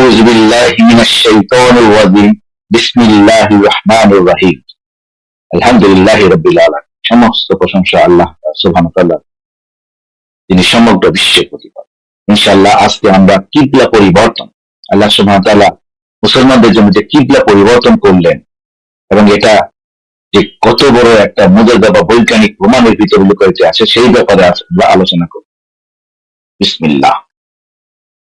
أعوذ بالله من الشيطان الرجيم بسم الله الرحمن الرحيم الحمد لله رب العالمين সমস্ত প্রশংসা আল্লাহ সুবহানাহু ওয়া তাআলা, তিনি সমগ্র বিশ্বের প্রতিপালক। ইনশাআল্লাহ আজকে আমরা কিবলা পরিবর্তন, আল্লাহ সুবহানাহু ওয়া তাআলা মুসলমানদের জন্য যে কিবলা পরিবর্তন করলেন এবং এটা যে কত বড় একটা মুজিজা বা বৈজ্ঞানিক প্রমাণের ভিতরে লুকায়িত আছে সেই ব্যাপারে আমরা আলোচনা করব। বিসমিল্লাহ।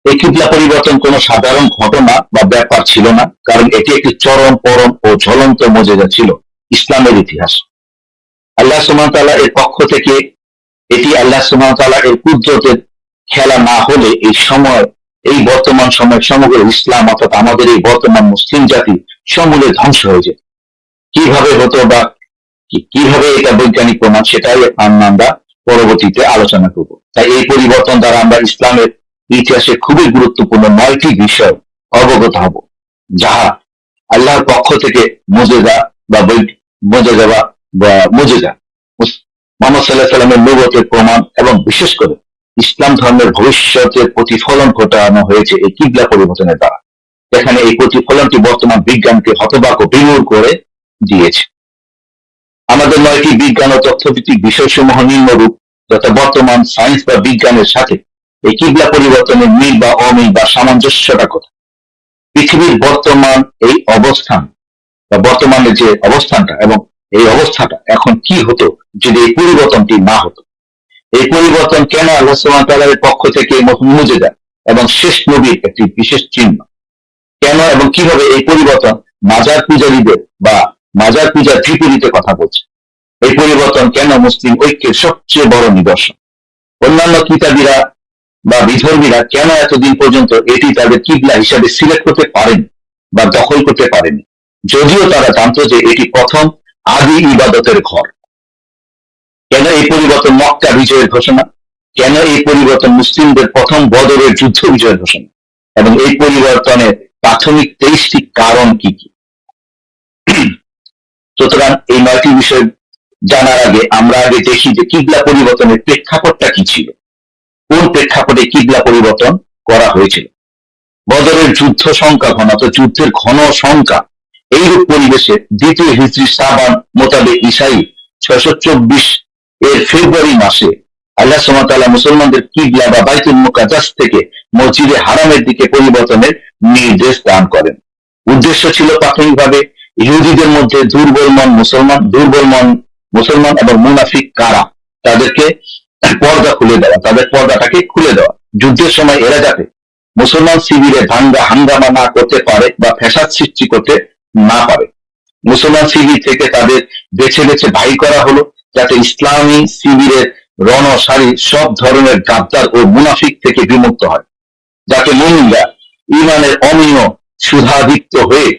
এই কিবলা পরিবর্তন কোনো সাধারণ ঘটনা বা ব্যাপার ছিল না, কারণ এটি একটি চরম পরম ও জ্বলন্ত মুজিজা ছিল ইসলামের ইতিহাস। আল্লাহ সুবহানাহু ওয়া তাআলা এর পক্ষ থেকে এটি আল্লাহ সুবহানাহু ওয়া তাআলা এর কুদরতের খেলা না হলে এই বর্তমান সময় সমগ্র ইসলাম অর্থাৎ আমাদের এই বর্তমান মুসলিম জাতি সমূলে ধ্বংস হয়ে যেত। কিভাবে হতো বা কিভাবে এটা বৈজ্ঞানিক প্রমাণ, সেটাই আমরা পরবর্তীতে আলোচনা করব। তাই এই পরিবর্তন দ্বারা আমরা ইসলামের ইতিহাসে খুবই গুরুত্বপূর্ণ 9টি বিষয় অবগত হব, যাহা আল্লাহর পক্ষ থেকে মুজিজা মুহাম্মদ সাল্লাল্লাহু আলাইহি ওয়াসাল্লামের নবুয়তের প্রমাণ এবং বিশেষ করে ইসলাম ধর্মের ভবিষ্যতের প্রতিফলন ঘটানো হয়েছে এই কিবলা পরিবর্তনের দ্বারা। এখানে এই প্রতিফলনটি বর্তমান বিজ্ঞানকে হতবাক ও বিমূঢ় করে দিয়েছে। আমাদের 9টি বিজ্ঞান ও তথ্যভিত্তিক বিষয়সমূহ নিম্নরূপ, যথা বর্তমান সায়েন্স বা বিজ্ঞানের সাথে এই কিবলা পরিবর্তনের মিল বা অমিল বা সামঞ্জস্যটা কথা। পৃথিবীর বর্তমান এই অবস্থান বা বর্তমানের যে অবস্থানটা এবং এই অবস্থাটা এখন কি হতো যদি এই পরিবর্তনটি না হতো। এই পরিবর্তন কেন আল্লাহ সুবহানাহু ওয়া তাআলার পক্ষ থেকে মুজিজা এবং শেষ নবীর একটি বিশেষ চিহ্ন, কেন এবং কিভাবে এই পরিবর্তন মাজার পূজারীদের বা মাজার পূজার বিপরীতে কথা বলছে। এই পরিবর্তন কেন মুসলিম ঐক্যের সবচেয়ে বড় নিদর্শন। অন্যান্য কিতাবীরা বা বিধর্মীরা কেন এতদিন পর্যন্ত এটি তাদের কিবলা হিসাবে সিলেক্ট করতে পারেনি বা দখল করতে পারেনি, যদিও তারা জানত যে এটি প্রথম আদি ইবাদতের ঘর। কেন এই পরিবর্তন মক্কা বিজয়ের ঘোষণা, কেন এই পরিবর্তন মুসলিমদের প্রথম বদরের যুদ্ধ বিজয়ের ঘোষণা, এবং এই পরিবর্তনের প্রাথমিক 23টি কারণ কি কি। সুতরাং এই 9টি বিষয় জানার আগে আমরা দেখি যে কিবলা পরিবর্তনের প্রেক্ষাপটটা কি ছিল, কোন প্রেক্ষাপটে কিবলা পরিবর্তন করা হয়েছিল। বদরের যুদ্ধ সংখ্যা ঘন, যুদ্ধের ঘন সংখ্যা এইরূপ পরিবেশে 2য় হিজরি শাবান মোতাবেক ঈসাই 624 এর ফেব্রুয়ারি মাসে আল্লাহ সুবহানাহু ওয়া তাআলা মুসলমানদের কিবলা বা বাইতুল মুকাদ্দাস থেকে মসজিদে হারামের দিকে পরিবর্তনের নির্দেশ দান করেন। উদ্দেশ্য ছিল প্রাথমিকভাবে ইহুদিদের মধ্যে দুর্বল মুসলমান এবং মুনাফিক কারা তাদেরকে পর্দা খুলে দেওয়া, তাদের পর্দাটাকে খুলে দেওয়া। যুদ্ধের সময় এরা যাতে মুসলমান শিবিরে হাঙ্গামা না করতে পারে বা ফ্যাসাদ সৃষ্টি করতে না পারে। মুসলমান শিবির থেকে তাদের বেছে বেছে বাহির করা হলো, যাতে ইসলামী শিবিরের রণসারি সব ধরনের গাদ্দার ও মুনাফিক থেকে বিমুক্ত হয়, যাতে মুমিনরা ঈমানের অমীয় সুধাদীপ্ত হয়ে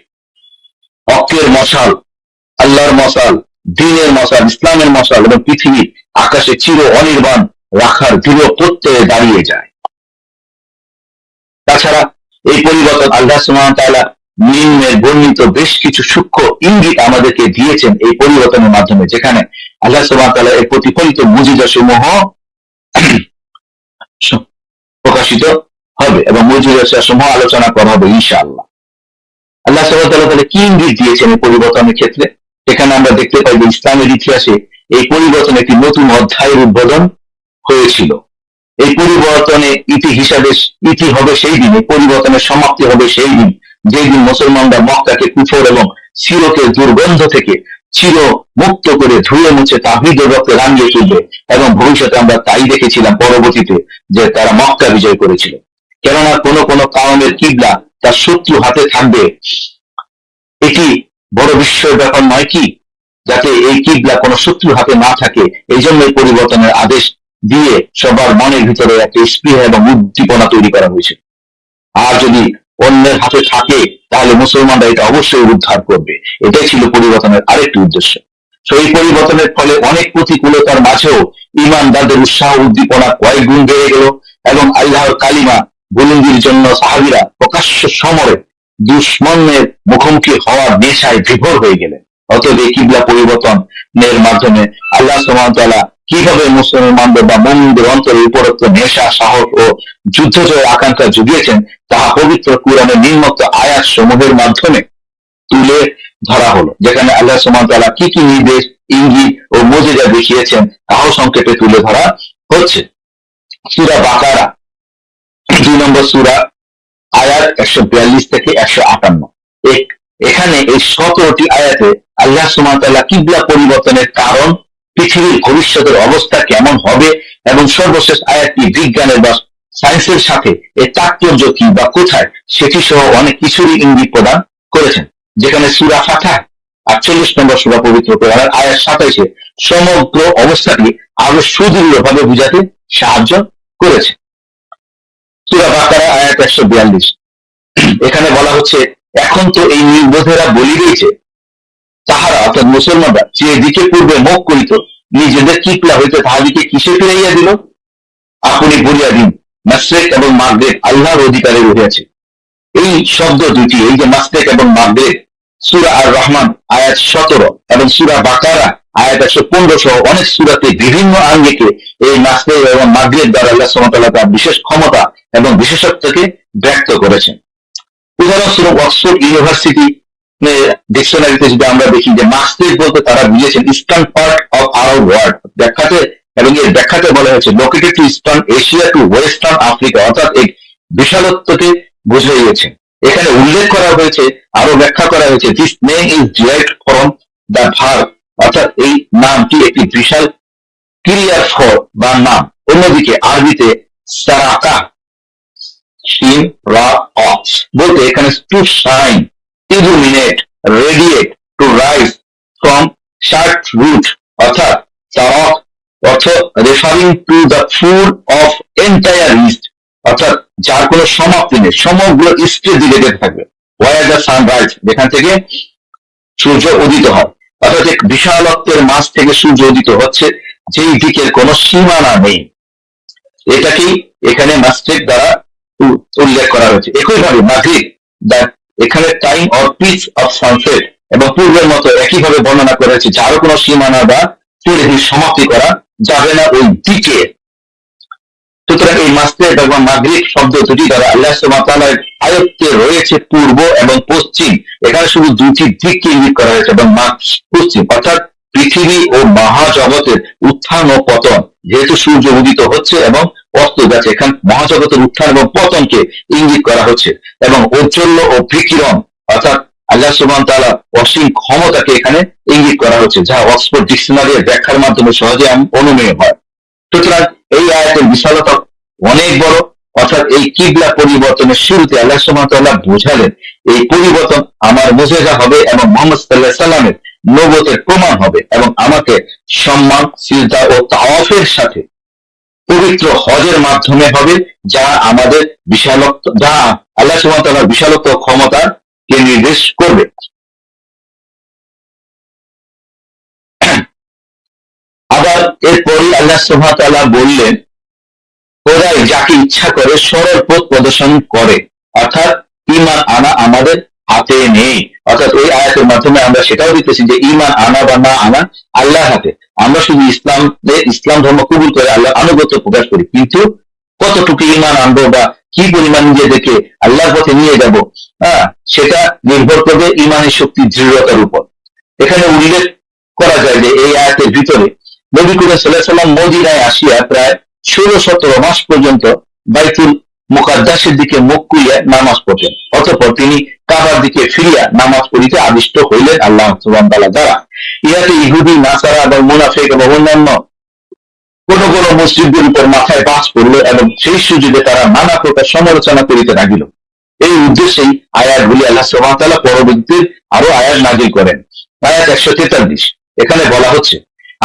হকের মশাল, আল্লাহর মশাল, দ্বীনের মশাল, ইসলামের মশাল এবং পৃথিবীর আকাশে চির অনির্বাণ রাখার দৃঢ় প্রত্যয়ে দাঁড়িয়ে যায়। তাছাড়া এই পরিবর্তন আল্লাহ সুবহানাহু ওয়া তাআলা নিম্নের বর্ণিত বেশ কিছু সূক্ষ্ম ইঙ্গিত আমাদেরকে দিয়েছেন এই পরিবর্তনের মাধ্যমে, যেখানে আল্লাহ সুবহানাহু ওয়া তাআলা এর প্রতিফলিত মুজিজা সমূহ প্রকাশিত হবে এবং মুজিজা সমূহ আলোচনা করা হবে ইনশাআল্লাহ। আল্লাহ সুবহানাহু ওয়া তাআলা কি ইঙ্গিত দিয়েছেন এই পরিবর্তনের ক্ষেত্রে, সেখানে আমরা দেখতে পাই যে ইসলামের ইতিহাসে এই পরিবর্তন একটি নতুন অধ্যায়ের উদ্বোধন হয়েছিল। এই পরিবর্তনে ইতি হবে সেই দিন, এই পরিবর্তনের সমাপ্তি হবে সেই দিন, যেই দিন মুসলমানরা মক্কাকে কুফর এবং শিরকের দুর্গন্ধ থেকে চির মুক্ত করে ধুয়ে মুছে তাওহীদের রক্তে রাঙিয়ে তুলবে। এবং ভবিষ্যতে আমরা তাই দেখেছিলাম পরবর্তীতে যে তারা মক্কা বিজয় করেছিল। কেননা কোন কাওমের কিবলা তার শত্রু হাতে থাকবে, এটি বড় বিস্ময়ের ব্যাপার নয় কি, যাতে এই কিবলা কোন শত্রু হাতে না থাকে। এই জন্য এই পরিবর্তনের আদেশ দিয়ে সবার মনের ভিতরে একটা স্পৃহা এবং উদ্দীপনা তৈরি করা হয়েছে। আর যদি অন্যের হাতে থাকে তাহলে মুসলমানরা এটা অবশ্যই উদ্ধার করবে। এটাই ছিল পরিবর্তনের আরেকটি উদ্দেশ্য। সেই পরিবর্তনের ফলে অনেক প্রতিকূলতার মাঝেও ঈমানদারদের উৎসাহ উদ্দীপনা কয়েক গুণ বেড়ে গেল এবং আল্লাহর কালিমা বুলন্দির জন্য সাহাবীরা প্রকাশ্য সমরে দুশমনের মুখোমুখি হওয়ার নেশায় বিভোর হয়ে গেলেন। অতএব এই কিবলা পরিবর্তনের মাধ্যমে আল্লাহ সুবহানাহু ওয়া তাআলা কিভাবে মুসলমানদের বা মুমিনদের অন্তরে উপরোক্ত নেশা, সাহস ও যুদ্ধ জয়ের আকাঙ্ক্ষা জুগিয়েছেন, তাহা পবিত্র কুরআনের নিম্নোক্ত আয়াত সমূহের মাধ্যমে তুলে ধরা হলো। যেখানে আল্লাহ সুবহানাহু ওয়া তাআলা কি কি নির্দেশ, ইঙ্গিত ও মুজিজা দেখিয়েছেন তাও সংক্ষেপে তুলে ধরা হচ্ছে। সূরা বাকারা 2 নম্বর সূরা, আয়াত 142 থেকে 158। এখানে এই 17টি আয়াতে আল্লাহ সুবহানাহু ওয়া তাআলা কিবলা পরিবর্তনের কারণ, পৃথিবীর ভবিষ্যতের অবস্থা কেমন হবে এবং সর্বশেষ আয়াতটি বিজ্ঞানের বা সায়েন্সের সাথে এর তাৎপর্য কি বা কোথায় সেটি সহ অনেক কিছুরই ইঙ্গিত প্রদান করেছেন। যেখানে সূরা ফাতিহা 48 নম্বর সূরা পবিত্র কোরআনের আয়াত 27 সমগ্র অবস্থাটি আরো সুদৃঢ়ভাবে বুঝাতে সাহায্য করেছে। সূরা বাকারা আয়াত 142, এখানে বলা হচ্ছে, এখন তো এই নির্বোধেরা বলি দিয়েছে, তাহারা অর্থাৎ মুসলমানরা যে দিকে পূর্বে মুখ করিত, নিজেদের কিবলা হইতে তাহাদিকে কিসে ফিরাইয়া দিল? আপনি বলিয়া দিন, মাশরিক এবং মাগরিব আল্লাহর অধিকারে রহিয়াছে। এই শব্দ দুটি, এই যে মাশরিক এবং মাগরিব, সূরা আর রহমান আয়াত 17 এবং সূরা বাকারা আয়াত 115 সহ অনেক সূরাতে বিভিন্ন আঙ্গিকে এই মাশরিক এবং মাগরিব দ্বারা আল্লাহ সুবহানাহু ওয়া তাআলা তার বিশেষ ক্ষমতা এবং বিশেষত্বকে ব্যক্ত করেছেন। উদাহরণস্বরূপ অক্সফোর্ড ইউনিভার্সিটি ডিকশনারিতে যদি আমরা দেখি যে মাশরিক বলতে তারা বুঝেছেন eastern part of our world, ব্যাখ্যাতে এবং এর ব্যাখ্যাতে বলা হয়েছে located to eastern Asia to western Africa, অর্থাৎ এই বিশালত্বকে বুঝিয়েছে। এখানে উল্লেখ করা হয়েছে, আরো ব্যাখ্যা করা হয়েছে, this name is derived from the verb, অর্থাৎ এই নামটি একটি বিশাল ক্রিয়ার ফল বা নাম। অন্যদিকে আরবিতে সারাকা শিন রা অক্স বলতে এখানে to shine, illuminate, radiate, to rise from sharp root, অর্থাৎ সারাক অর্থ referring to the full of entire east, অর্থাৎ যার কোনো সমাপ্তি নেই, সমগ্র ইস্টের দিকে যেতে থাকবে। ওয়ার দ্য সানরাইজ, যেখান থেকে সূর্য উদিত হয়, অর্থাৎ এক বিশালত্বের মাঝ থেকে সূর্য উদিত হচ্ছে, যেই দিকের কোনো সীমানা নেই। এটাকেই এখানে মাশরিক দ্বারা উল্লেখ করা হয়েছে। একইভাবে মাগরিব এখানে time or pitch of sunset এবং পূর্বের মতো একইভাবে বর্ণনা করা হয়েছে, যারও কোনো সীমানা বা পরিধির সমাপ্তি করা যাবে না ওই দিকে। সুতরাং এই মাশরিক এবং মাগরিব শব্দ দুটি দ্বারা আল্লাহ সুবহানাহু ওয়া তাআলার আয়ত্তে রয়েছে পূর্ব এবং পশ্চিম। এখানে শুধু দুটি দিককে ইঙ্গিত করা হয়েছে, এবং পশ্চিম অর্থাৎ পৃথিবী ও মহাজগতের উত্থান ও পতন, যেহেতু সূর্য উদিত হচ্ছে এবং অস্ত যাচ্ছে, এখানে মহাজগতের উত্থান এবং পতনকে ইঙ্গিত করা হচ্ছে, এবং ঔজ্জ্বল্য ও বিকিরণ অর্থাৎ আল্লাহ সুবহানাহু ওয়া তাআলা অসীম ক্ষমতাকে এখানে ইঙ্গিত করা হচ্ছে, যা অক্সফোর্ড ডিকশনারির ব্যাখ্যার মাধ্যমে সহজে অনুমেয় হয়। সুতরাং এই আয়াতের বিশালতা অনেক বড়, অর্থাৎ এই কিবলা পরিবর্তনের শুরুতে আল্লাহ সুবহানাহু ওয়া তাআলা বোঝালেন এই পরিবর্তন আমার মুজিজা হবে এবং মুহাম্মদ সাল্লাল্লাহু আলাইহি সাল্লামের নবুয়তের প্রমাণ হবে, এবং আমাকে সম্মান, সিজদা ও তাওয়াফের সাথে পবিত্র হজের মাধ্যমে হবে, যা আমাদের বিশালত্ব, যা আল্লাহ সুবহানাহু ওয়া তাআলার বিশালত্ব ও ক্ষমতাকে নির্দেশ করবে। আবার এরপরই আল্লাহ সুবহানাহু ওয়া তাআলা বললেন, ওরাই যাকে ইচ্ছা করে সরল পথ প্রদর্শন করে, অর্থাৎ ঈমান আনা আমাদের হাতে নেই। অর্থাৎ এই আয়াতের মাধ্যমে আমরা সেটাও দেখতেছি যে ঈমান আনা বা না আনা আল্লাহর হাতে। আমরা শুধু ইসলাম ধর্ম কবুল করে আল্লাহ আনুগত্য প্রকাশ করি, কিন্তু কতটুকু ঈমান আনবো বা কি পরিমাণ নিজেদেরকে আল্লাহর পথে নিয়ে যাব, সেটা নির্ভর করবে ঈমানের শক্তি দৃঢ়তার উপর। এখানে উল্লেখ করা যায় যে এই আয়াতের ভিতরে নবী করিম সাল্লাল্লাহু আলাইহি ওয়াসাল্লাম মদিনায় আসিয়া প্রায় 16-17 মাস পর্যন্ত বাইতুল মুকাদ্দাসের দিকে মুখ করিয়া নামাজ পড়তেন। অতঃপর তিনি কাবার দিকে ফিরিয়া নামাজ পড়িতে আদিষ্ট হইলেন আল্লাহ সুবহানাহু ওয়া তাআলা দ্বারা। ইহাতে ইহুদি, নাসারা এবং মুনাফিক এবং অন্যান্য কোন কোন মুসলিমদের উপর মাথায় বাজ পড়ল, এবং সেই সুযোগে তারা নানা প্রকার সমালোচনা করিতে লাগিল। এই উদ্দেশ্যেই আয়াতগুলি আল্লাহ সুবহানাহু ওয়া তাআলা পরবর্তীতে আরো আয়াত নাযিল করেন। আয়াত 143, এখানে বলা হচ্ছে,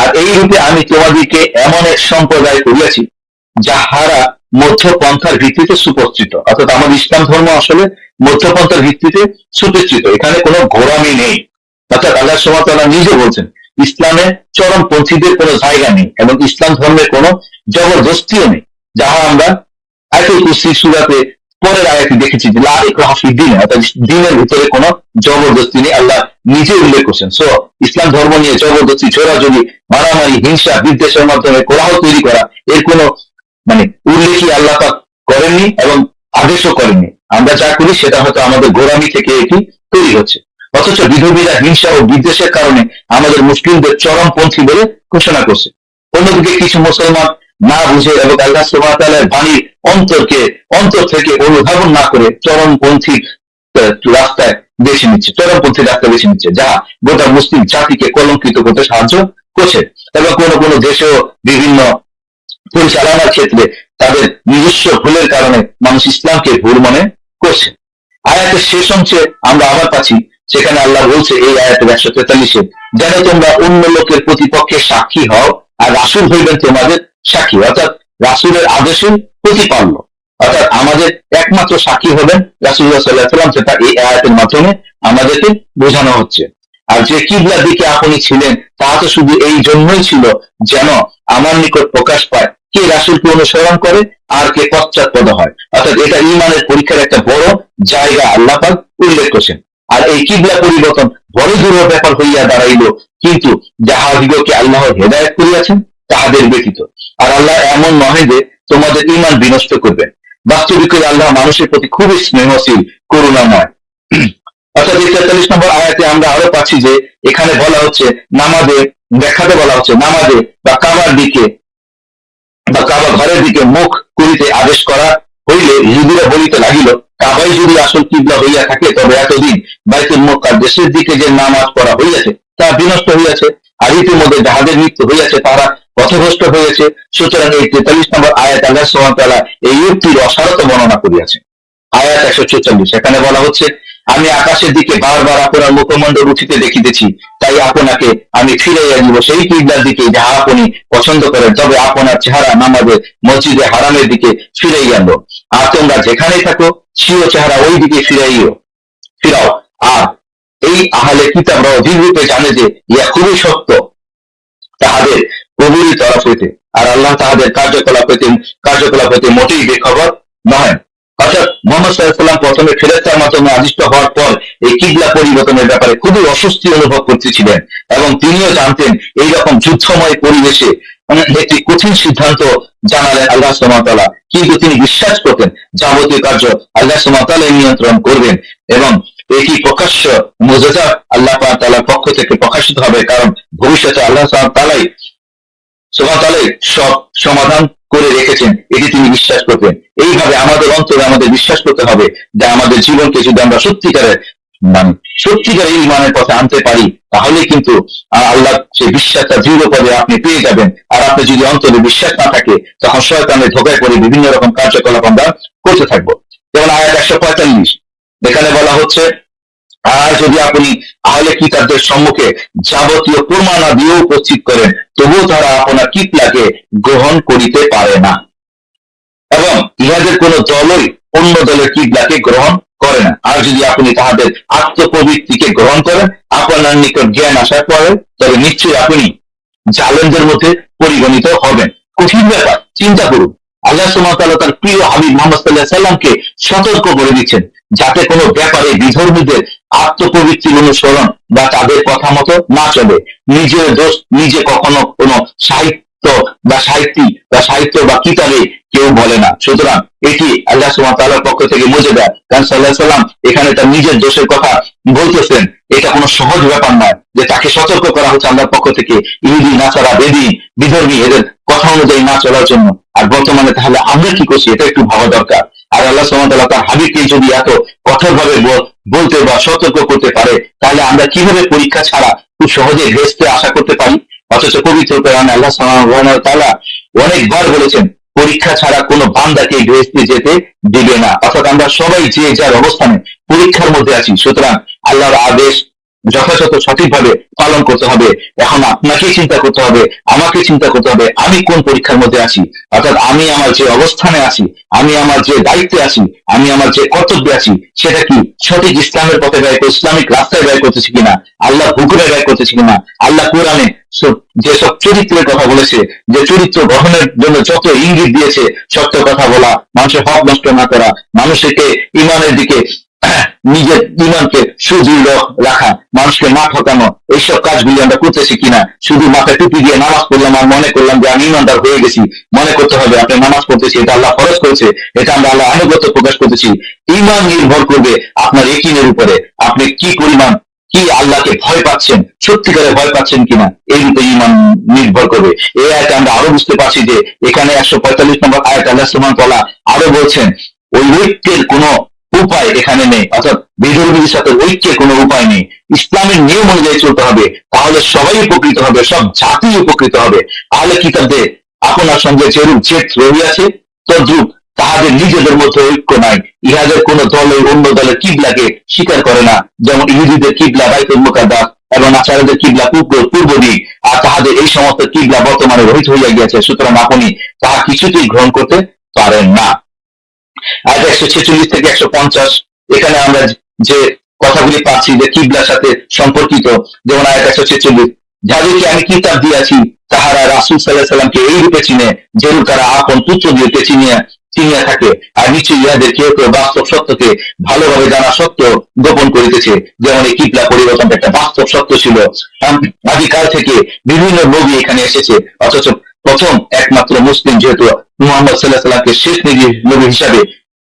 আর এই রূপে আমি তোমাদেরকে এমন এক সম্প্রদায় করিয়াছি যাহারা মধ্যপন্থার ভিত্তিতে সুপ্রতিষ্ঠিত, অর্থাৎ আমাদের ইসলাম ধর্ম আসলে মধ্যপন্থার ভিত্তিতে সুপ্রতিষ্ঠিত, এখানে কোনো ঘোরামি নেই। অর্থাৎ আল্লাহ সুবহানাহু ওয়া তাআলা নিজে বলছেন ইসলামে চরমপন্থীদের কোনো জায়গা নেই, এবং ইসলাম ধর্মের কোনো জবরদস্তিও নেই, যাহা আমরা আয়াতুল কুরসি সূরাতে পরের আয়াতে দেখেছি যে লা ইকরাহা ফিদ্দিন, অর্থাৎ দিনের ভিতরে কোনো জবরদস্তি নেই, আল্লাহ নিজে উল্লেখ করছেন। সো ইসলাম ধর্ম নিয়ে জবরদস্তি, জোরাজুরি, মারামারি, হিংসা, বিদ্বেষের মাধ্যমে কোলাহল তৈরি করা, এর কোনো মানে উল্লেখই আল্লাহ পাক করেননি এবং আদেশও করেননি। আমরা যা করি সেটা হয়তো আমাদের গোড়ামি থেকে এটি তৈরি হচ্ছে। অথচ বিধর্মীরা হিংসা ও বিদ্বেষের কারণে আমাদের মুসলিমদের চরমপন্থী বলে ঘোষণা করছে। অন্যদিকে কিছু মুসলমান না বুঝে এবং আল্লাহ সুবহানাহু ওয়া তাআলার বাণীর অন্তর থেকে অনুধাবন না করে চরমপন্থী রাস্তায় বেছে নিচ্ছে, চরমপন্থী রাস্তা বেছে নিচ্ছে, যা গোটা মুসলিম জাতিকে কলঙ্কিত করতে সাহায্য করছে। এবং কোনো দেশেও বিভিন্ন পরিচালনার ক্ষেত্রে তাদের নিজস্ব ভুলের কারণে মানুষ ইসলামকে ভুল মনে করছে। আয়াতের শেষ অংশে আমরা আবার পাচ্ছি, সেখানে আল্লাহ বলছে এই আয়াতের 143-এ, যেন তোমরা অন্য লোকের প্রতিপক্ষে সাক্ষী হও আর রাসূল হইবেন তোমাদের সাক্ষী, অর্থাৎ রাসূলের আদেশের প্রতিপাল্য, অর্থাৎ আমাদের একমাত্র সাক্ষী হবেন রাসূলুল্লাহ সাল্লাল্লাহু আলাইহি ওয়াসাল্লাম। সেটা এই আয়াতের মাধ্যমে আমাদেরকে বোঝানো হচ্ছে। আর যে কিবলার দিকে আপনি ছিলেন তা তো শুধু এই জন্যই ছিল যেন আমার নিকট প্রকাশ পায় কে রাসূলকে অনুসরণ করে আর কে পশ্চাৎপদ হয়, অর্থাৎ এটা ঈমানের পরীক্ষার একটা বড় জায়গা আল্লাহ পাক উল্লেখ করছেন। আর এই কিবলা পরিবর্তন বড় দুরূহ ব্যাপার হইয়া দাঁড়াইল, কিন্তু যাহাদিগকে আল্লাহ হেদায়েত করিয়াছেন তাহাদের ব্যতীত। আর আল্লাহ এমন নহে যে তোমাদের ঈমান বিনষ্ট করবেন। বাস্তবিক আল্লাহ মানুষের প্রতি খুবই স্নেহশীল, করুণাময়। অর্থাৎ 43 নম্বর আয়াতে আমরা আরো পাচ্ছি যে এখানে বলা হচ্ছে নামাজে, দেখাতে বলা হচ্ছে নামাজে বা কাবার দিকে বা কাবা ঘরের দিকে মুখ করিতে আদেশ করা হইলে ইহুদীরা বলিতে লাগিল, কাবাই যদি আসল কিবলা হইয়া থাকে তবে এতদিন বাইতুল মুকাদ্দাসের দিকে যে নামাজ পড়া হইয়াছে তা বিনষ্ট হইয়াছে, আর ইতিমধ্যে যাহাদের মৃত্যু হইয়াছে তারা পথভ্রষ্ট হয়েছে। সুতরাং এই 43 নম্বর আয়াত আল্লাহ সুবহানাহু ওয়া তাআলা এই যুক্তির অসারতা বর্ণনা করিয়াছে। আয়াত 144, সেখানে বলা হচ্ছে, আমি আকাশের দিকে বারবার আপনার মুখমণ্ডল উঠিতে দেখিতেছি, তাই আপনাকে আমি ফিরাইয়া দিব সেই কিবলার দিকে যাহা আপনি পছন্দ করেন, তবে আপনার চেহারা নামাজে মসজিদে হারামের দিকে ফিরাইয়া আনবো। আর তোমরা যেখানেই থাকো স্বীয় চেহারা ওই দিকে ফিরাও। আর এই আহলে কিতাবরা অধিকরূপে জানে যে ইহা খুবই সত্য তাহাদের প্রভুরই তরফ হইতে, আর আল্লাহ তাহাদের কার্যকলাপ হইতে মোটেই বেখবর নয়। অর্থাৎ মুহাম্মদ সাল্লাল্লাহু আলাইহি ওয়াসাল্লাম প্রথমে ফেরেশতার মাধ্যমে আদিষ্ট হওয়ার পর এই কিবলা পরিবর্তনের ব্যাপারে খুবই অস্বস্তি অনুভব করতেছিলেন এবং তিনিও জানতেন এইরকম যুদ্ধময় পরিবেশে একটি কঠিন সিদ্ধান্ত জানালেন আল্লাহ সুবহানাহু ওয়া তাআলা, কিন্তু তিনি বিশ্বাস করতেন যাবতীয় কার্য আল্লাহ সুবহানাহু ওয়া তাআলা নিয়ন্ত্রণ করবেন এবং এটি প্রকাশ্য মুজিজা আল্লাহ তাআলার পক্ষ থেকে প্রকাশিত হবে, কারণ ভবিষ্যতে আল্লাহ সুবহানাহু ওয়া তাআলা সব সমাধান করে রেখেছেন, এটি তিনি বিশ্বাস করতেন। এইভাবে আমাদের অন্তরে আমাদের বিশ্বাস করতে হবে যে আমাদের জীবনকে যদি আমরা সত্যিকারের ঈমানের পথে আনতে পারি তাহলে কিন্তু আল্লাহ সেই বিশ্বাসটা দৃঢ়ভাবে আপনি পেয়ে যাবেন। আর আপনি যদি অন্তরে বিশ্বাস না থাকে তখন শয়তানের ধোঁকায় পড়ে বিভিন্ন রকম কার্যকলাপ আমরা করতে থাকবো। যেমন আয়াত 145, এখানে বলা হচ্ছে, আর যদি আপনি আহলে কিতাবদের সম্মুখে যাবতীয় প্রমাণাদিও উপস্থিত করেন তবুও তারা আপনার কিবলাকে গ্রহণ করিতে পারে না, এবং ইহাদের কোন দলই অন্য দলের কিবলাকে গ্রহণ করে না। আর যদি আপনি তাহাদের আত্মপ্রবৃত্তিকে গ্রহণ করেন আপনার নিকট জ্ঞান আসার পরে তবে নিশ্চয়ই আপনি জালেমদের মধ্যে পরিগণিত হবেন। কঠিন ব্যাপার, চিন্তা করুন। আল্লাহ সুবহানাহু ওয়া তাআলা তার প্রিয় হাবিব মুহাম্মদ সাল্লাল্লাহু আলাইহি ওয়াসাল্লামকে সতর্ক করে দিচ্ছেন যাতে কোনো ব্যাপারে বিধর্মীদের আত্মপবিত্তির অনুসরণ বা তাদের কথা মতো না চলে। নিজের দোষ নিজে কখনো কোনো সাহিত্য বা কিতাবে কেউ বলে না। সুতরাং এটি আল্লাহ সুবহানাহু ওয়া তাআলার পক্ষ থেকে মুজিজা, কারণ সাল্লাল্লাহু আলাইহি ওয়াসাল্লাম এখানে তার নিজের দোষের কথা বলতেছেন। এটা কোনো সহজ ব্যাপার নয় যে তাকে সতর্ক করা হচ্ছে আল্লাহর পক্ষ থেকে ইহুদি, নাসারা, বিধর্মী এদের কথা অনুযায়ী না চলার জন্য। আর বর্তমানে তাহলে আমরা কি করছি এটা একটু ভাবা দরকার। আর আল্লাহ সুবহানাহু ওয়া তাআলা তার হাবিবকে যদি এত কঠোরভাবে বলতে বা সতর্ক করতে পারে তাহলে আমরা কিভাবে পরীক্ষা ছাড়া খুব সহজে ভেস্তে আশা করতে পারি? অথচ পবিত্র কোরআনে আল্লাহ সুবহানাহু ওয়া তাআলা অনেকবার বলেছেন পরীক্ষা ছাড়া কোনো বান্দাকে ভেস্তে যেতে দিবে না। অর্থাৎ আমরা সবাই যে যার অবস্থানে পরীক্ষার মধ্যে আছি, সুতরাং আল্লাহর আদেশ যথাযথ সঠিকভাবে পালন করতে হবে। এখন আপনাকে চিন্তা করতে হবে, আমাকে চিন্তা করতে হবে আমি কোন পরীক্ষার মধ্যে আছি। অর্থাৎ আমি আমার যে অবস্থানে আছি, আমি আমার যে দায়িত্বে আছি, আমি আমার যে কর্তব্যে আছি সেটা কি সঠিক ইসলামের পথে ব্যয় করে, ইসলামিক রাস্তায় ব্যয় করতেছি কিনা, আল্লাহ হুকুমে ব্যয় করতেছি কিনা, আল্লাহ কোরআনে যেসব চরিত্রের কথা বলেছে, যে চরিত্র গঠনের জন্য যত ইঙ্গিত দিয়েছে, সত্য কথা বলা, মানুষের হক নষ্ট না করা, মানুষকে ইমানের দিকে নিজের ইমানকে সুদৃঢ় রাখা, মানুষকে না ঠকানো, এইসব কাজগুলি আমরা করতেছি কিনা। শুধু মাথায় টুপি দিয়ে নামাজ পড়লাম আর মনে করলাম যে আমি ইমানদার হয়ে গেছি। মনে করতে হবে আপনি নামাজ পড়তেছি, এটা আল্লাহ ফরজ করেছে, এটা আমরা আল্লাহ আনুগত্য প্রকাশ করতেছি। ইমান নির্ভর করবে আপনার ইয়াকিনের উপরে, আপনি কি পরিমাণ কি আল্লাহকে ভয় পাচ্ছেন, সত্যিকারে ভয় পাচ্ছেন কিনা, এই উপরে ইমান নির্ভর করবে। এই আয়াতে আমরা আরো বুঝতে পারছি যে এখানে 145 নম্বর আয়াত আল্লাহ সুবহানাহু ওয়া তাআলা আরো বলছেন ওই ঐক্যের কোন উপায় এখানে নেই, অর্থাৎ বিধর্মীদের সাথে ঐক্যের কোনো উপায় নেই। ইসলামের নিয়ম অনুযায়ী চলতে হবে, তাহলে সবাই উপকৃত হবে, সব জাতি উপকৃত হবে। আহলে কিতাবদের আপনার সঙ্গে যেরূপ জেদ রহিয়াছে, তদ্রূপ তাহাদের নিজেদের মধ্যে ঐক্য নাই। ইহাদের কোন দলে অন্য দলের কিবলাকে স্বীকার করে না, যেমন ইহুদিদের কিবলা বাইতুল মুকাদ্দাস এবং নাসারাদের কিবলা পূর্ব দিক, আর তাহাদের এই সমস্ত কিবলা বর্তমানে রহিত হইয়া গিয়াছে, সুতরাং আপনি তাহা কিছুতেই গ্রহণ করতে পারেন না। আয়াত 146 থেকে 150 এখানে আমরা যে কথাগুলি পাচ্ছি যে কিবলার সাথে সম্পর্কিত, যেমন আয়াত 146, যাদেরকে আমি কিতাব দিয়াছি তাহারা রাসূল সাল্লাল্লাহু আলাইহি সাল্লামকে এই রূপে চিনে যেরূপ তারা আপন পুত্র দিকে চিনিয়া থাকে, আর নিশ্চয়ই ইহাদের কেউ কেউ বাস্তব সত্যকে ভালোভাবে জানা সত্ত্বেও গোপন করিতেছে। যেমন এই কিবলা পরিবর্তনটা একটা বাস্তব সত্য ছিল, আদিকাল থেকে বিভিন্ন নবী এখানে এসেছে, অথচ প্রথম একমাত্র মুসলিম যেহেতু মুহাম্মদ সাল্লাল্লাহু আলাইহি সাল্লামকে শেষ নবী হিসাবে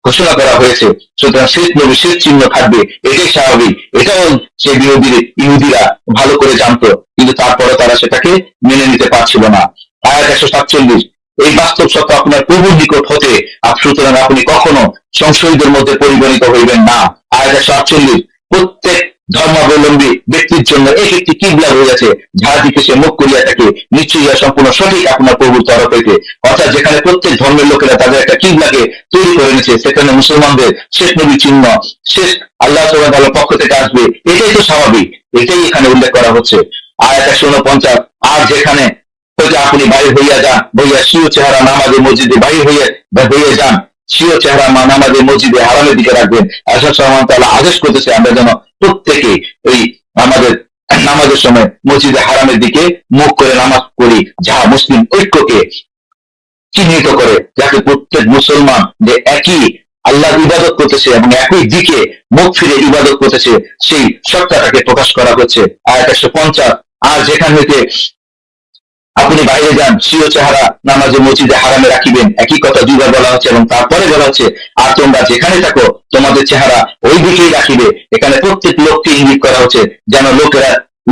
ঘোষণা করা হয়েছে, সুতরাং শেষ নবী শেষ চিহ্ন থাকবে, এটাই স্বাভাবিক। এটাও সেই ইহুদিরা ভালো করে জানতো, কিন্তু তারপরে তারা সেটাকে মেনে নিতে পারছিল না। আয়াত 147, এই বাস্তব সত্য আপনার প্রভুর নিকট হতে, সুতরাং আপনি কখনো সংশয়ীদের মধ্যে পরিগণিত হইবেন না। আয়াত 148, প্রত্যেক ধর্মাবলম্বী ব্যক্তির জন্য এক একটি কিবলা রয়েছে, যার দিকে সে মুখ করিয়া থাকে, নিশ্চয়ই ইহা সম্পূর্ণ সঠিক আপনার প্রভুর তরফ হইতে। অর্থাৎ যেখানে প্রত্যেক ধর্মের লোকেরা তাদের একটা কিবলাকে তৈরি করে নিয়েছে, সেখানে মুসলমানদের শেষ নবী চিহ্ন, শেষ আল্লাহ সুবহানাহু ওয়া তাআলার পক্ষ থেকে আসবে, এটাই তো স্বাভাবিক, এটাই এখানে উল্লেখ করা হচ্ছে। আয়াত 149, আর যেখানে হইতে আপনি বাইরে হইয়া যান, হইয়া স্বীয় চেহারা নামাজের মসজিদে বাইরে হইয়া যান, স্বীয় চেহারা নামাজের মসজিদে হারামের দিকে রাখবেন। আল্লাহ সুবহানাহু ওয়া তাআলা আদেশ করতেছে আমরা যেন প্রত্যেকে এই আমাদের নামাজের সময় মসজিদে হারামের দিকে মুখ করে নামাজ পড়ি, যাহা মুসলিম ঐক্যকে চিহ্নিত করে, যাতে প্রত্যেক মুসলমান যে একই আল্লাহর ইবাদত করতেছে এবং একই দিকে মুখ ফিরে ইবাদত করতেছে, সেই সত্তাটাকে প্রকাশ করা হচ্ছে। আয়াত 150, আর যেখান হইতে আপনি বাইরে যান, স্বীয় চেহারা নামাজে মসজিদে হারামে রাখিবেন, একই কথা দুইবার বলা হচ্ছে, এবং তারপরে বলা হচ্ছে আর তোমরা যেখানে থাকো তোমাদের চেহারা ওই দিকেই রাখিবে। এখানে প্রত্যেক লোককে ইঙ্গিত করা হচ্ছে যেন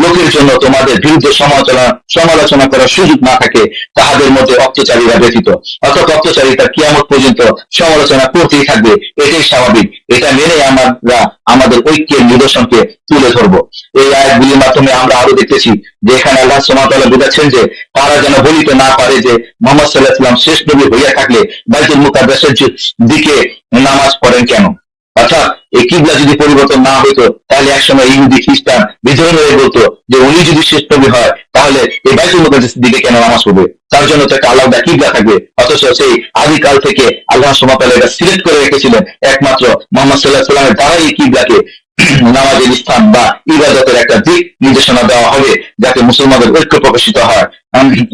লোকের জন্য তোমাদের বিরুদ্ধে সমালোচনা করার সুযোগ না থাকে, তাহাদের মধ্যে অত্যাচারীরা ব্যতীত। অর্থাৎ অত্যাচারীরা কিয়ামত পর্যন্ত সমালোচনা করতেই থাকবে, এটাই স্বাভাবিক। এটা মেনে আমরা আমাদের ঐক্যের নিদর্শনকে তুলে ধরবো। এই আয়াতগুলির মাধ্যমে আমরা আরো দেখতেছি যে এখানে আল্লাহ সুবহানাহু ওয়া তাআলা বুঝাচ্ছেন যে তারা যেন বলিতে না পারে যে মুহাম্মদ সাল্লাল্লাহু আলাইহি ওয়াসাল্লাম শেষ নবী হইয়া থাকলে বাইতুল মুকাদ্দাসের দিকে নামাজ পড়েন কেন? অর্থাৎ এই কিবলা যদি পরিবর্তন না হইতো, তাহলে একসময় ইহুদি খ্রিস্টান বিদ্রোহ হয়ে বলতো যে উনি যদি শেষ নবী হয় তাহলে এই বাইতুল মুকাদ্দাসের দিকে কেন নামাজ পড়বে, তার জন্য তো একটা আলাদা কিবলা থাকবে। অথচ সেই আদিকাল থেকে আল্লাহ সুবহানাহু ওয়া তাআলা এটা সিলেক্ট করে রেখেছিলেন, একমাত্র মুহাম্মদ সাল্লাল্লাহু আলাইহি ওয়াসাল্লামের দ্বারাই এই কিবলাকে নামাজের স্থান বা ইবাদতের একটা দিক নির্দেশনা দেওয়া হবে, যাতে মুসলমানদের ঐক্য প্রকাশিত হয়।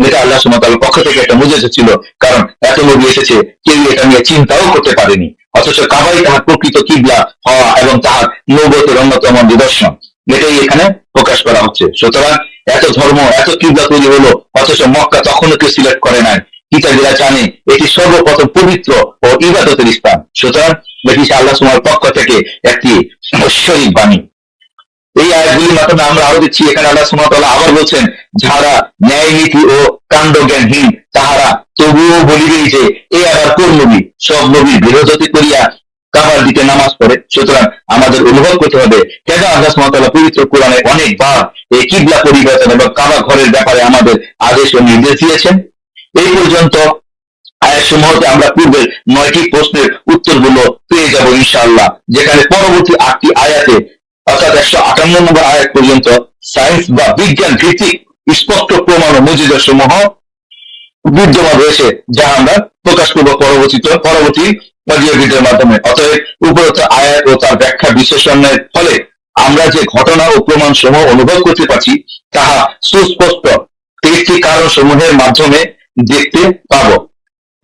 এটা আল্লাহ সুবহানাহু ওয়া তাআলার পক্ষ থেকে একটা মুজিজা ছিল, কারণ এত নবী এসেছে কেউ এটা নিয়ে চিন্তাও করতে পারেনি, অথচ কাবাই তাহার প্রকৃত কিবলা হওয়া এবং তাহার নবুয়তের অন্যতম নিদর্শন, এটাই এখানে প্রকাশ করা হচ্ছে। সুতরাং এত ধর্ম এত কিবলা তৈরি হলো, অথচ মক্কা তখনও কেউ সিলেক্ট করে নাই। কিতাবীরা জানে এটি সর্বপ্রথম পবিত্র ও ইবাদতের স্থান, সুতরাং এটি আল্লাহ সুবহানাহু ওয়া তাআলার পক্ষ থেকে একটি ঐশ্বরিক বাণী। এই আয়াতগুলির মাধ্যমে আমরা আরো দেখছি এখানে আল্লাহ সুবহানাহু ওয়া তাআলা আবার বলছেন, যাহারা ন্যায় নীতি ও কাণ্ডজ্ঞানহীন তাহারা তবুও বলিবে যে এ আবার কোন নবী, সব নবীর বিরোধী করিয়া কাবার দিকে নামাজ পড়ে। সুতরাং আমাদের অনুভব করতে হবে কেন আল্লাহ সুবহানাহু ওয়া তাআলা পবিত্র কোরআনে অনেকবার এই কিবলা পরিবর্তন এবং কাবা ঘরের ব্যাপারে আমাদের আদেশ ও নির্দেশ দিয়েছেন। এই পর্যন্ত আয়াতসমূহতে আমরা পূর্বের 9টি প্রশ্নের উত্তরগুলো পেয়ে যাব ইনশাআল্লাহ, যেখানে পরবর্তী 8টি আয়াতে অর্থাৎ 158 নম্বর আয়াত পর্যন্ত সায়েন্স বা বিজ্ঞান ভিত্তিক স্পষ্ট প্রমাণ ও মুজিজা সমূহ বিদ্যমান রয়েছে, যা আমরা প্রকাশ করব পরবর্তী পর্যায়বৃত্তের মাধ্যমে। অতএব উপরোক্ত আয়াত ও তার ব্যাখ্যা বিশ্লেষণের ফলে আমরা যে ঘটনা ও প্রমাণ সমূহ অনুভব করতে পারছি তাহা সুস্পষ্ট 3টি কারণ সমূহের মাধ্যমে দেখতে পাবো।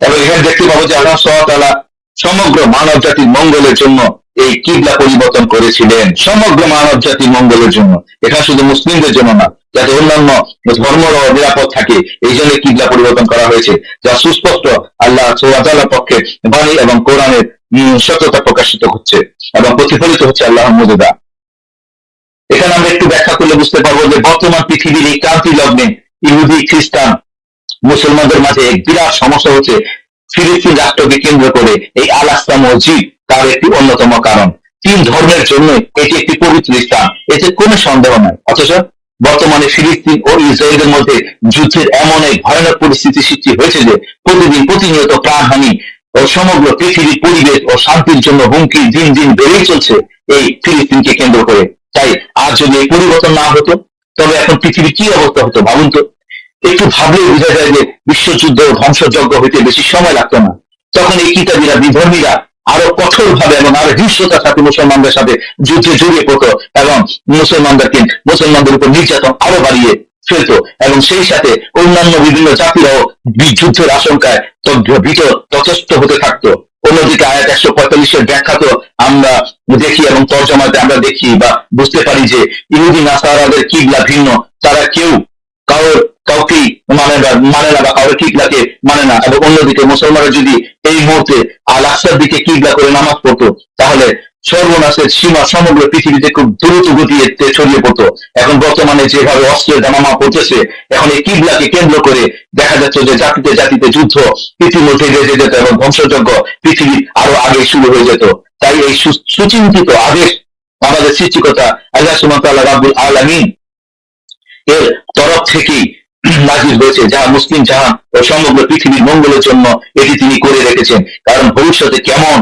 এবং এখানে দেখতে পাবো যে আল্লাহ সুবহানাহু ওয়া তাআলা সমগ্র মানব জাতির মঙ্গলের জন্য এই কিবলা পরিবর্তন করেছিলেন, সমগ্র মানব জাতির মঙ্গলের জন্য। এটা শুধু মুসলিমদের জন্য না, যাতে অন্যান্য ধর্মও নিরাপদ থাকে, এই জন্য কিবলা পরিবর্তন করা হয়েছে, যা সুস্পষ্ট আল্লাহ সুবহানাহু ওয়া তাআলার পক্ষে বাণী এবং কোরআনের সত্যতা প্রকাশিত হচ্ছে এবং প্রতিফলিত হচ্ছে আল্লাহর মুজিজা। এখানে আমরা একটু ব্যাখ্যা করলে বুঝতে পারবো যে বর্তমান পৃথিবীর এই ক্রান্তি লগ্নে ইহুদি, খ্রিস্টান, মুসলমানদের মাঝে এক বিরাট সমস্যা হচ্ছে ফিলিস্তিন রাষ্ট্রকে কেন্দ্র করে এই আল আকসা মসজিদ তার একটি অন্যতম কারণ। 3 ধর্মের জন্য এটি একটি পবিত্র স্থান, এতে কোনো সন্দেহ নাই। অথচ বর্তমানে ফিলিস্তিন ও ইসরায়েলের মধ্যে যুদ্ধের এমন এক ভয়ানক পরিস্থিতি সৃষ্টি হয়েছে যে প্রতিনিয়ত প্রাণহানি ও সমগ্র পৃথিবীর পরিবেশ ও শান্তির জন্য হুমকি দিন দিন বেড়েই চলছে এই ফিলিস্তিনকে কেন্দ্র করে। তাই আজ যদি এই পরিবর্তন না হতো তবে এখন পৃথিবীর কি অবস্থা হতো ভাবুন তো। একটু ভাবলেই বোঝা যায় যে বিশ্বযুদ্ধ ও ধ্বংসযজ্ঞ হইতে বেশি সময় লাগতো না। তখন এই কিতাবীরা, বিধর্মীরা আরো কঠোর ভাবে এবং আরো হিংস্রতার সাথে মুসলমানদের সাথে যুদ্ধে জড়িয়ে পড়তো এবং মুসলমানদের উপর নির্যাতন আরো বাড়িয়ে ফেলতো, এবং সেই সাথে অন্যান্য বিভিন্ন জাতিরাও যুদ্ধের আশঙ্কায় ভীত ততস্থ হতে থাকতো। অন্যদিকে আয়াত 145-এর ব্যাখ্যা তো আমরা দেখি এবং তর্জমাতে আমরা দেখি বা বুঝতে পারি যে ইহুদি নাসারাদের কিবলা ভিন্ন, তারা কেউ কাউকেই মানে না বা কারোর কিবলাকে মানে না। এবং অন্যদিকে মুসলমানরা যদি এই মুহূর্তে আল আকসার দিকে কিবলা করে নামাজ পড়তো তাহলে সর্বনাশের সীমা সমগ্র পৃথিবীতে খুব দ্রুত গতিতে ছড়িয়ে পড়তো। এখন বর্তমানে যেভাবে অস্ত্রের দামামা পড়তেছে, এখন এই কিবলাকে কেন্দ্র করে দেখা যাচ্ছে যে জাতিতে জাতিতে যুদ্ধ ইতিমধ্যে বেজে যেত এবং ধ্বংসযজ্ঞ পৃথিবীর আরো আগে শুরু হয়ে যেত। তাই এই সুচিন্তিত আদেশ আমাদের সৃষ্টিকর্তা আল্লাহ সুবহানাহু ওয়া তাআলা রাব্বুল আলামিন এর তরফ থেকেই নাজিল হয়েছে, যাহা মুসলিম জাহান ও সমগ্র পৃথিবীর মঙ্গলের জন্য এটি তিনি করে রেখেছেন। কারণ ভবিষ্যতে কেমন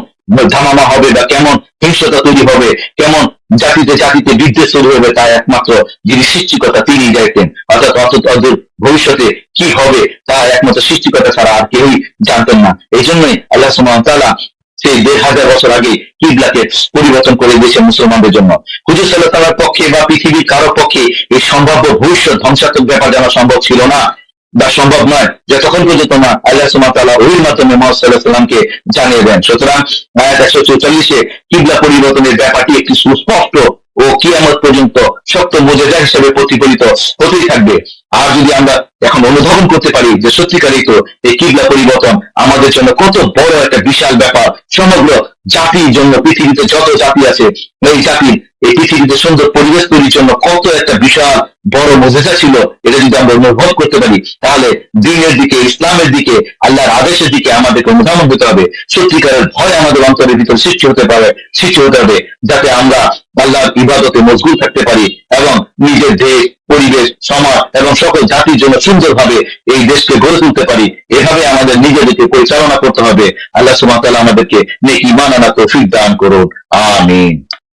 ধামামা হবে বা কেমন হিংসতা তৈরি হবে, কেমন জাতিতে জাতিতে বিদ্বেষ তৈরি হবে, তা একমাত্র যিনি সৃষ্টিকর্তা তিনি জানতেন। অর্থাৎ ভবিষ্যতে কি হবে তা একমাত্র সৃষ্টিকর্তা ছাড়া আর কেউই জানতেন না। এই জন্যই আল্লাহ সুবহানাহু ওয়া তাআলা সেই 1500 বছর আগে কিবলাকে পরিবর্তন করে দিয়েছেন মুসলমানদের জন্য। হুজুর সাল্লাল্লাহু আলাইহি ওয়াসাল্লামের পক্ষে বা পৃথিবীর কারো পক্ষে এই সম্ভাব্য ভবিষ্যৎ ধ্বংসাত্মক ব্যাপার জানা সম্ভব ছিল না বা সম্ভব নয় যতক্ষণ পর্যন্ত না আল্লাহ সুবহানাহু ওয়া তাআলা ওহির মাধ্যমে মুহাম্মদ সাল্লাল্লাহু আলাইহি ওয়াসাল্লামকে জানিয়ে দেন। সুতরাং আয়াত 144-এ কিবলা পরিবর্তনের ব্যাপারটি একটি সুস্পষ্ট ও কিয়ামত পর্যন্ত সত্য মুজিজা হিসেবে প্রতিফলিত হতেই থাকবে। আর যদি আমরা এখন অনুধাবন করতে পারি যে সত্যিকারই তো এই কিবলা পরিবর্তন আমাদের জন্য কত বড় একটা বিশাল ব্যাপার, সমগ্র জাতির জন্য, পৃথিবীতে যত জাতি আছে এই জাতির এই পৃথিবীতে সুন্দর পরিবেশ তৈরির জন্য কত একটা বিশাল বড় মুজিজা ছিল, এটা যদি আমরা অনুভব করতে পারি তাহলে দ্বীনের দিকে, ইসলামের দিকে, আল্লাহর আদেশের দিকে আমাদেরকে অনুধাবন হতে হবে। সত্যিকারের ভয় আমাদের অন্তরের ভিতর সৃষ্টি হতে হবে, যাতে আমরা আল্লাহর ইবাদতে মশগুল থাকতে পারি এবং নিজের দেশ, পরিবেশ, সমাজ এবং সকল জাতির জন্য সুন্দরভাবে এই দেশকে গড়ে তুলতে পারি। এভাবে আমাদের নিজেদেরকে পরিচালনা করতে হবে। আল্লাহ সুবহানাহু ওয়া তাআলা আমাদেরকে নেক ঈমান আনা তৌফিক দান করুন। আমিন।